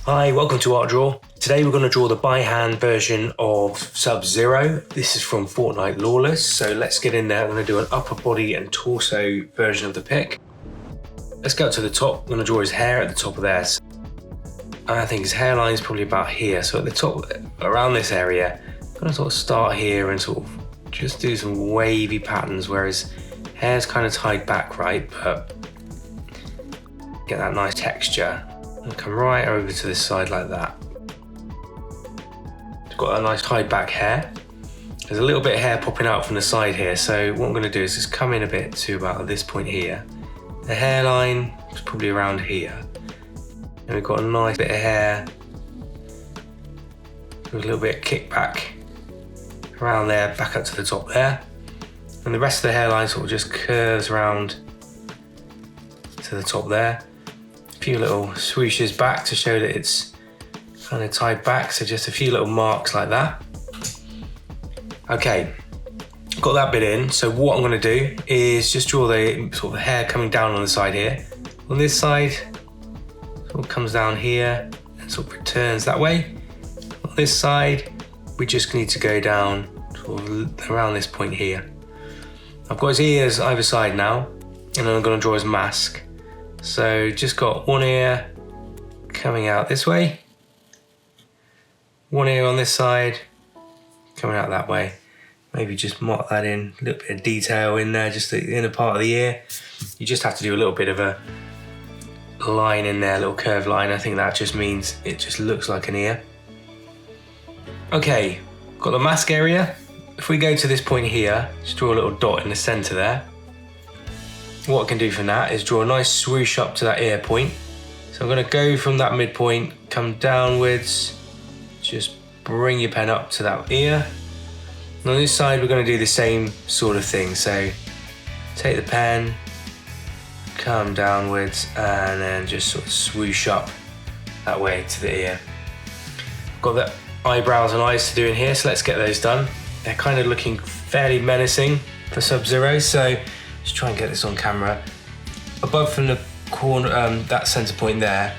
Hi, welcome to Art Draw. Today we're going to draw the by hand version of Sub-Zero. This is from Fortnite Lawless, so let's get in there. I'm going to do an upper body and torso version of the pic. Let's go up to the top. I'm going to draw his hair at the top of there. I think his hairline is probably about here, so at the top, around this area, I'm going to sort of start here and sort of just do some wavy patterns where his hair's kind of tied back, right? But get that nice texture. And come right over to this side like that. It's got a nice tied back hair. There's a little bit of hair popping out from the side here, so what I'm going to do is just come in a bit to about this point here. The hairline is probably around here. And we've got a nice bit of hair with a little bit of kickback around there, back up to the top there. And the rest of the hairline sort of just curves around to the top there. A few little swooshes back to show that it's kind of tied back, so just a few little marks like that. Okay, got that bit in, so what I'm going to do is just draw the sort of hair coming down on the side here. On this side, sort of comes down here and sort of returns that way. On this side, we just need to go down sort of around this point here. I've got his ears either side now, and then I'm going to draw his mask. So just got one ear coming out this way, one ear on this side coming out that way. Maybe just mark that in, a little bit of detail in there, just the inner part of the ear. You just have to do a little bit of a line in there, a little curved line. I think that just means it just looks like an ear. Okay, got the mask area. If we go to this point here, just draw a little dot in the center there. What I can do from that is draw a nice swoosh up to that ear point. So I'm going to go from that midpoint, come downwards, just bring your pen up to that ear. And on this side, we're going to do the same sort of thing. So take the pen, come downwards, and then just sort of swoosh up that way to the ear. Got the eyebrows and eyes to do in here, so let's get those done. They're kind of looking fairly menacing for Sub-Zero, so just try and get this on camera. Above from the corner, that center point there,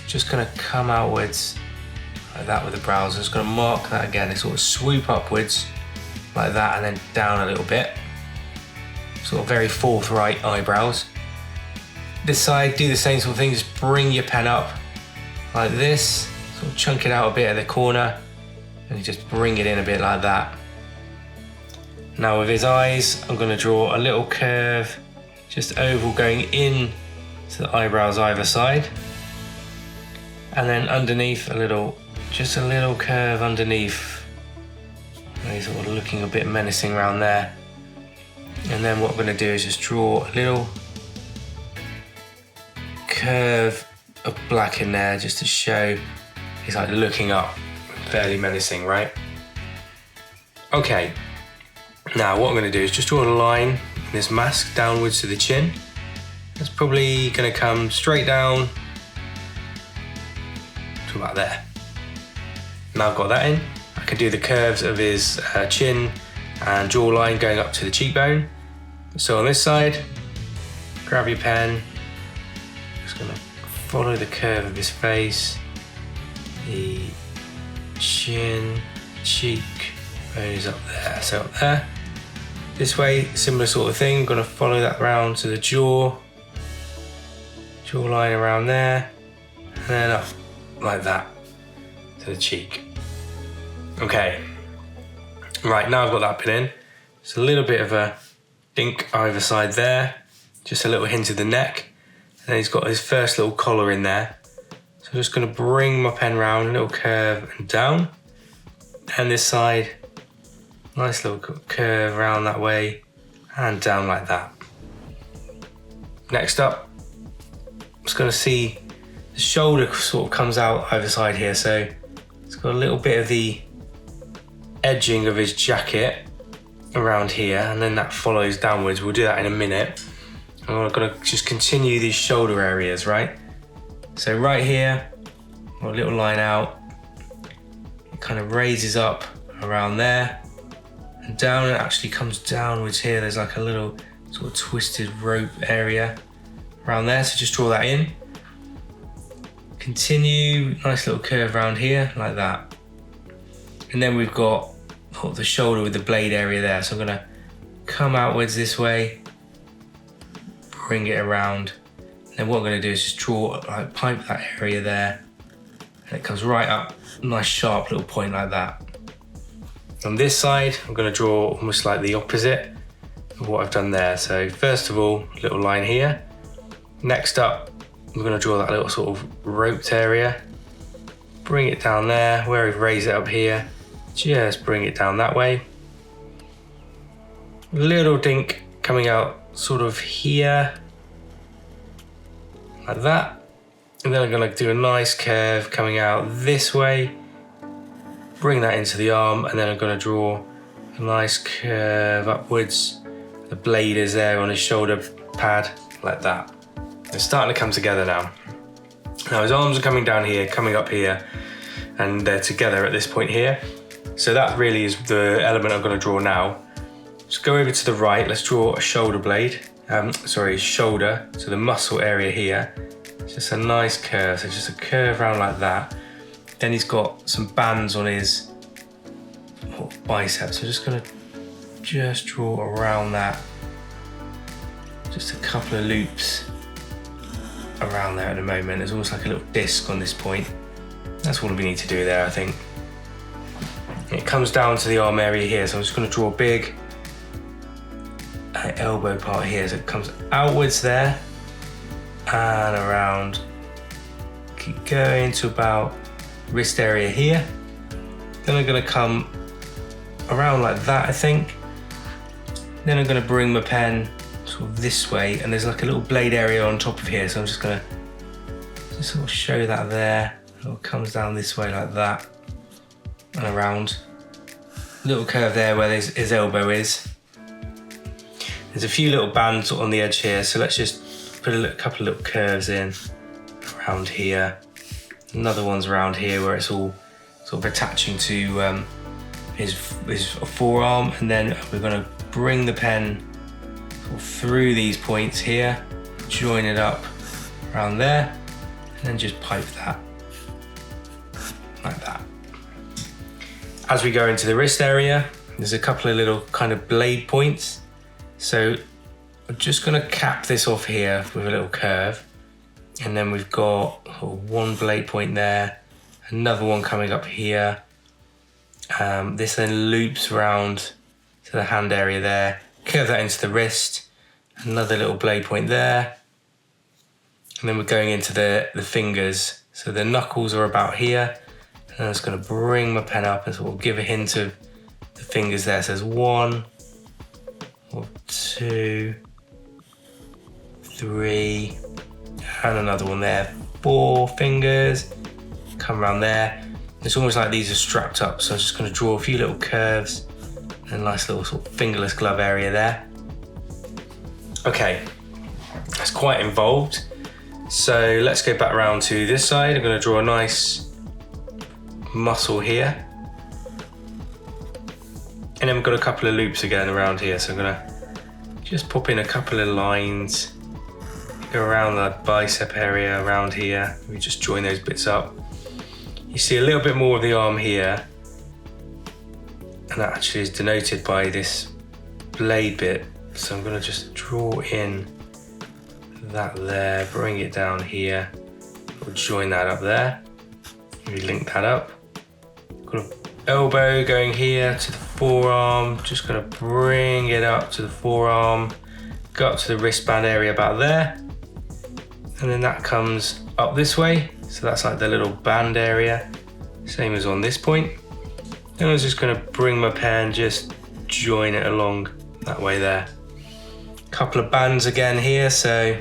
just gonna come outwards like that with the brows. I'm just gonna mark that again and sort of swoop upwards like that and then down a little bit. Sort of very forthright eyebrows. This side, do the same sort of thing, just bring your pen up like this, sort of chunk it out a bit at the corner and you just bring it in a bit like that. Now with his eyes, I'm going to draw a little curve, just oval going in to the eyebrows either side. And then underneath just a little curve underneath. And he's sort of looking a bit menacing around there. And then what I'm going to do is just draw a little curve of black in there just to show he's like looking up, fairly menacing, right? Okay. Now what I'm going to do is just draw a line in this mask downwards to the chin. That's probably going to come straight down to about there. Now I've got that in, I can do the curves of his chin and jawline going up to the cheekbone. So on this side, grab your pen, just going to follow the curve of his face, the chin, cheek, is up there, so up there. This way, similar sort of thing, I'm going to follow that around to the jawline around there, and then up like that to the cheek. Okay, right, now I've got that bit in. It's a little bit of a dink either side there, just a little hint of the neck, and then he's got his first little collar in there. So I'm just going to bring my pen round, a little curve and down, and this side, nice little curve around that way and down like that. Next up, I'm just going to see the shoulder sort of comes out either side here, so it's got a little bit of the edging of his jacket around here, and then that follows downwards. We'll do that in a minute. I'm going to just continue these shoulder areas, right? So right here, got a little line out. It kind of raises up around there and down, and it actually comes downwards here. There's like a little sort of twisted rope area around there, so just draw that in. Continue, nice little curve around here, like that. And then we've got the shoulder with the blade area there. So I'm gonna come outwards this way, bring it around. And then what I'm gonna do is just draw, like pipe that area there. And it comes right up, nice sharp little point like that. On this side, I'm gonna draw almost like the opposite of what I've done there. So first of all, little line here. Next up, I'm going to draw that little sort of roped area, bring it down there, where we've raised it up here, just bring it down that way. Little dink coming out sort of here, like that. And then I'm going to do a nice curve coming out this way, bring that into the arm, and then I'm going to draw a nice curve upwards. The blade is there on his shoulder pad, like that. It's starting to come together now. Now his arms are coming down here, coming up here, and they're together at this point here. So that really is the element I'm going to draw now. Just go over to the right, let's draw a shoulder blade. Shoulder, so the muscle area here. Just a nice curve, so just a curve around like that. Then he's got some bands on his bicep, so just going to draw around that. Just a couple of loops around there at the moment. There's almost like a little disc on this point. That's all we need to do there, I think. It comes down to the arm area here, so I'm just going to draw a big elbow part here. So it comes outwards there and around. Keep going to about wrist area here. Then I'm going to come around like that, I think. Then I'm going to bring my pen sort of this way, and there's like a little blade area on top of here, so I'm just gonna sort of show that there. It comes down this way like that and around. Little curve there where his elbow is. There's a few little bands on the edge here, so let's just put a couple of little curves in around here. Another one's around here where it's all sort of attaching to his forearm, and then we're gonna bring the pen through these points here, join it up around there, and then just pipe that like that. As we go into the wrist area, there's a couple of little kind of blade points, so I'm just going to cap this off here with a little curve, and then we've got one blade point there, another one coming up here. This then loops around to the hand area there, curve that into the wrist, another little blade point there, and then we're going into the fingers. So the knuckles are about here, and I'm just going to bring my pen up and sort of give a hint of the fingers there. So there's 1 or 2, 3, and another one there, 4 fingers, come around there. It's almost like these are strapped up, so I'm just going to draw a few little curves and a nice little sort of fingerless glove area there. Okay, that's quite involved. So let's go back around to this side. I'm going to draw a nice muscle here. And then we've got a couple of loops again around here. So I'm going to just pop in a couple of lines, go around the bicep area around here. We just join those bits up. You see a little bit more of the arm here, and that actually is denoted by this blade bit. So I'm going to just draw in that there, bring it down here, we'll join that up there, we link that up. Got an elbow going here to the forearm, just going to bring it up to the forearm, go up to the wristband area about there, and then that comes up this way, so that's like the little band area, same as on this point. Then I'm just going to bring my pen, just join it along that way there. Couple of bands again here, so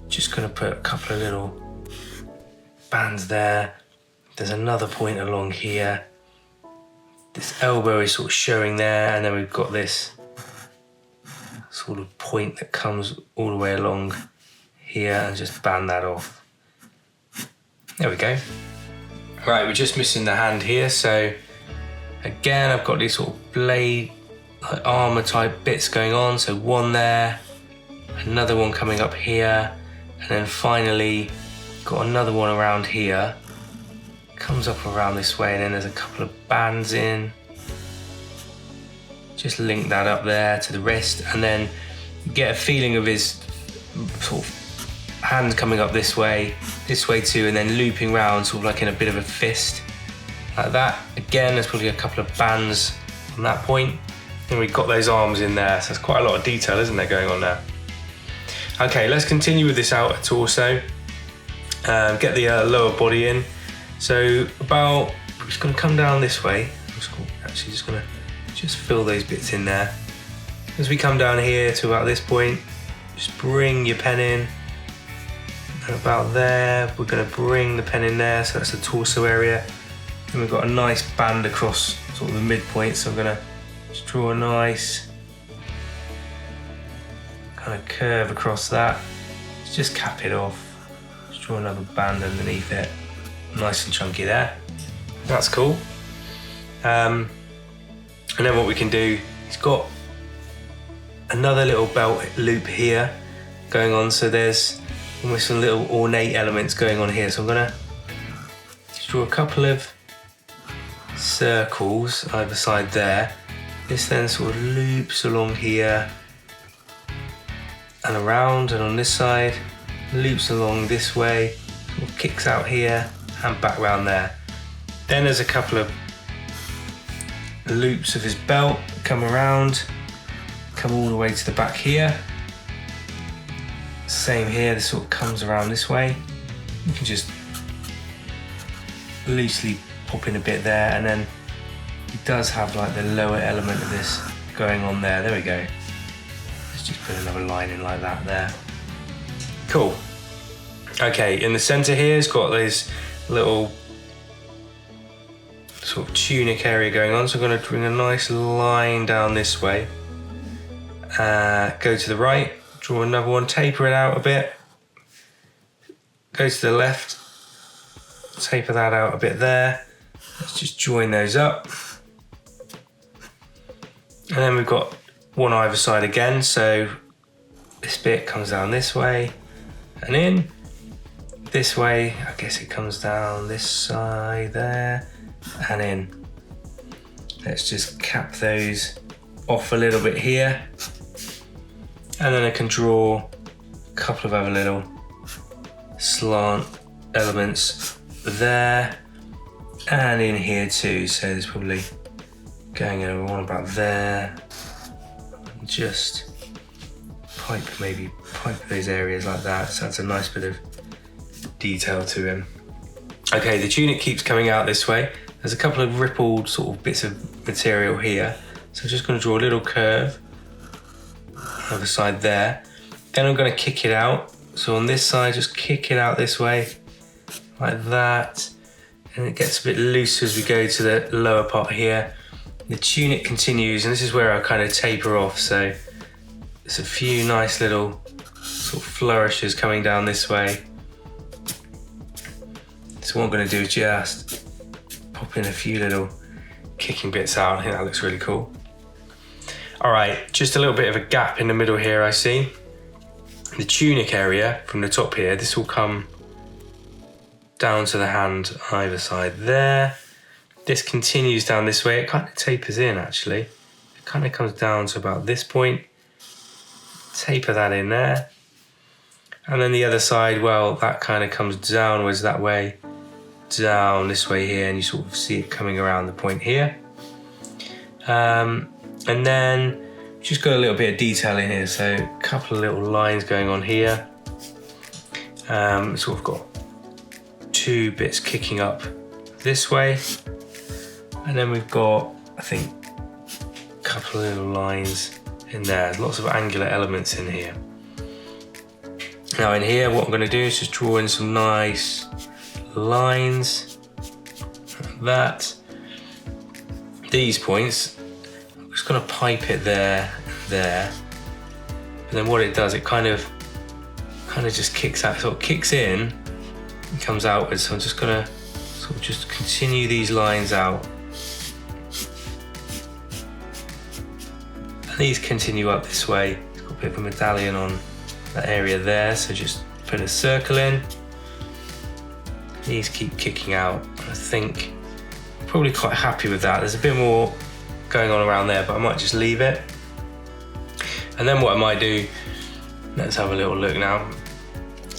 just going to put a couple of little bands there. There's another point along here. This elbow is sort of showing there, and then we've got this sort of point that comes all the way along here, and just band that off. There we go. Right, we're just missing the hand here, so again I've got these sort of blade, like armor type bits going on. So one there, another one coming up here, and then finally Got another one around here. Comes up around this way, and then there's a couple of bands in. Just link that up there to the wrist, and then you get a feeling of his sort of hand coming up this way too, and then looping round sort of like in a bit of a fist, like that. Again, there's probably a couple of bands on that point. Then we've got those arms in there, so there's quite a lot of detail, isn't there, going on there? Okay, let's continue with this outer torso. Get the lower body in. So we're just going to come down this way. I'm just going to fill those bits in there. As we come down here to about this point, just bring your pen in. And about there, we're going to bring the pen in there, so that's the torso area. And we've got a nice band across sort of the midpoint, so I'm going to just draw a nice kind of curve across that. Let's just cap it off. Just draw another band underneath it. Nice and chunky there. That's cool. And then what we can do, it's got another little belt loop here going on, so there's almost some little ornate elements going on here. So I'm gonna just draw a couple of circles either side there. This then sort of loops along here and around, and on this side loops along this way, sort of kicks out here and back round there. Then there's a couple of loops of his belt come around, come all the way to the back here. Same here, this sort of comes around this way. You can just loosely pop in a bit there, and then it does have like the lower element of this going on there. There we go. Let's just put another line in like that there. Cool. Okay, in the center here, it's got those little sort of tunic area going on, so I'm going to bring a nice line down this way. Go to the right, draw another one, taper it out a bit. Go to the left, taper that out a bit there. Let's just join those up. And then we've got one either side again, so this bit comes down this way and in. This way, I guess it comes down this side there and in. Let's just cap those off a little bit here. And then I can draw a couple of other little slant elements there and in here too. So there's probably going in one about there. Just pipe those areas like that. So that's a nice bit of detail to him. Okay, the tunic keeps coming out this way. There's a couple of rippled sort of bits of material here. So I'm just going to draw a little curve other side there. Then I'm going to kick it out. So on this side, just kick it out this way, like that. And it gets a bit loose as we go to the lower part here. The tunic continues, and this is where I kind of taper off. So there's a few nice little sort of flourishes coming down this way. So what I'm going to do is just pop in a few little kicking bits out. I think that looks really cool. All right, just a little bit of a gap in the middle here, I see. The tunic area from the top here, this will come down to the hand either side there. This continues down this way. It kind of tapers in, actually. It kind of comes down to about this point. Taper that in there. And then the other side, well, that kind of comes downwards that way, down this way here, and you sort of see it coming around the point here. And then just got a little bit of detail in here, so a couple of little lines going on here. Sort of got two bits kicking up this way, and then we've got, I think, a couple of little lines in there. There's lots of angular elements in here. Now in here, what I'm going to do is just draw in some nice lines like that. These points, I'm just going to pipe it there. And then what it does, it kind of just kicks out, sort of kicks in and comes outwards. So I'm just going to sort of just continue these lines out. And these continue up this way. It's got a bit of a medallion on that area there, so just put a circle in. These keep kicking out. I think I'm probably quite happy with that. There's a bit more going on around there, but I might just leave it. And then what I might do, let's have a little look now.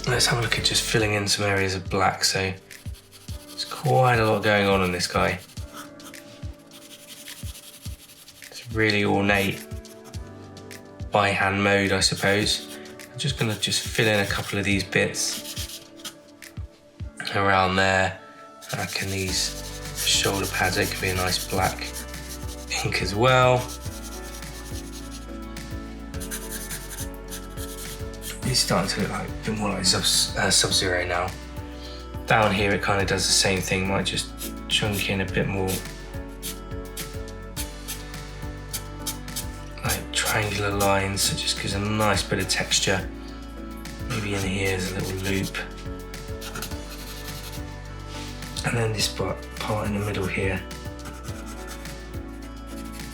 Let's have a look at just filling in some areas of black. So there's quite a lot going on this guy. It's really ornate by hand mode, I suppose. I'm just gonna fill in a couple of these bits around there. I reckon these shoulder pads, they could be a nice black ink as well. It's starting to look like a bit more like Sub-Zero now. Down here it kind of does the same thing, might just chunk in a bit more like triangular lines, so it just gives a nice bit of texture. Maybe in here is a little loop. And then this part in the middle here,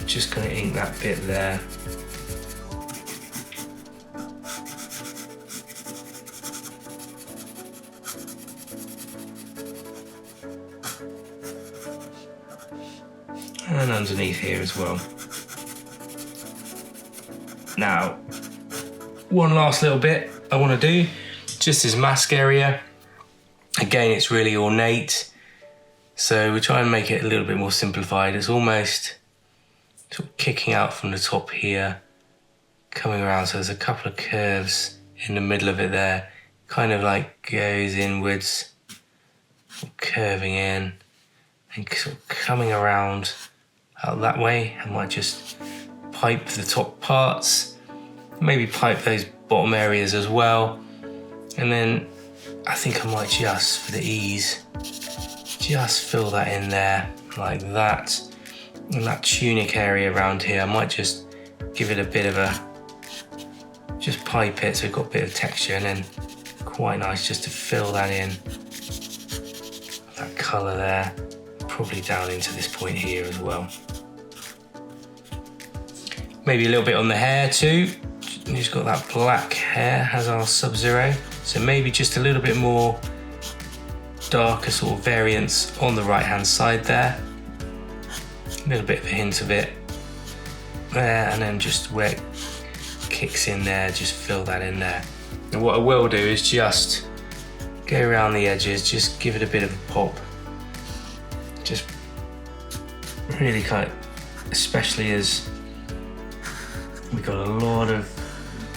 just going to ink that bit there. And underneath here as well. Now, one last little bit I want to do, just this mask area. Again, it's really ornate, so we try and make it a little bit more simplified. It's almost sort of kicking out from the top here, coming around, so there's a couple of curves in the middle of it there, kind of like goes inwards, curving in, and sort of coming around out that way. I might just pipe the top parts, maybe pipe those bottom areas as well, and then I think I might just, for the ease, just fill that in there like that. And that tunic area around here, I might just give it a bit of a, just pipe it so it's got a bit of texture, and then quite nice just to fill that in, that colour there, probably down into this point here as well. Maybe a little bit on the hair too. He's got that black hair, has our Sub-Zero, so maybe just a little bit more darker sort of variance on the right hand side there. A little bit of a hint of it there, and then just where it kicks in there, just fill that in there. And what I will do is just go around the edges, just give it a bit of a pop. Just really kind of, especially as we've got a lot of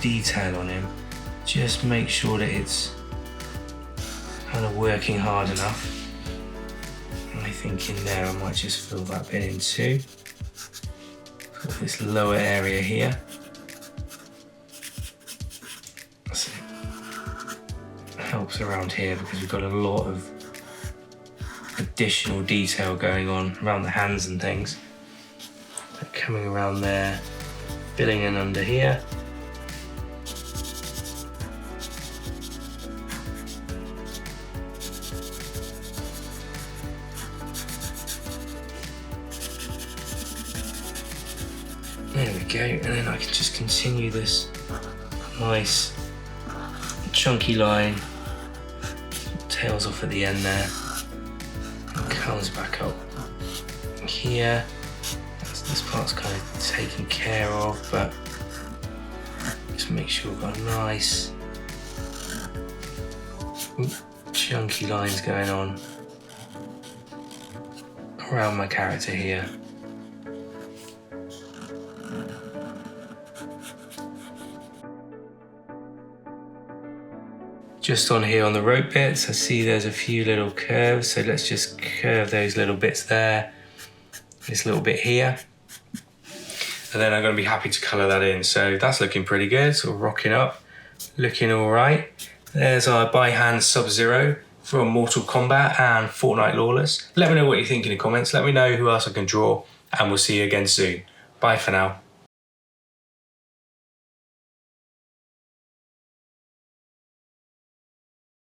detail on him, just make sure that it's kind of working hard enough. I think in there I might just fill that bit in too. Got this lower area here. So it helps around here because we've got a lot of additional detail going on around the hands and things. So coming around there, filling in under here. There we go, and then I can just continue this nice chunky line, tails off at the end there, and comes back up here. This part's kind of taken care of, but just make sure we've got a nice chunky lines going on around my character here. Just on here on the rope bits, I see there's a few little curves, so let's just curve those little bits there, this little bit here. And then I'm going to be happy to colour that in. So that's looking pretty good, sort of rocking up, looking all right. There's our by hand Sub-Zero from Mortal Kombat and Fortnite Lawless. Let me know what you think in the comments. Let me know who else I can draw, and we'll see you again soon. Bye for now.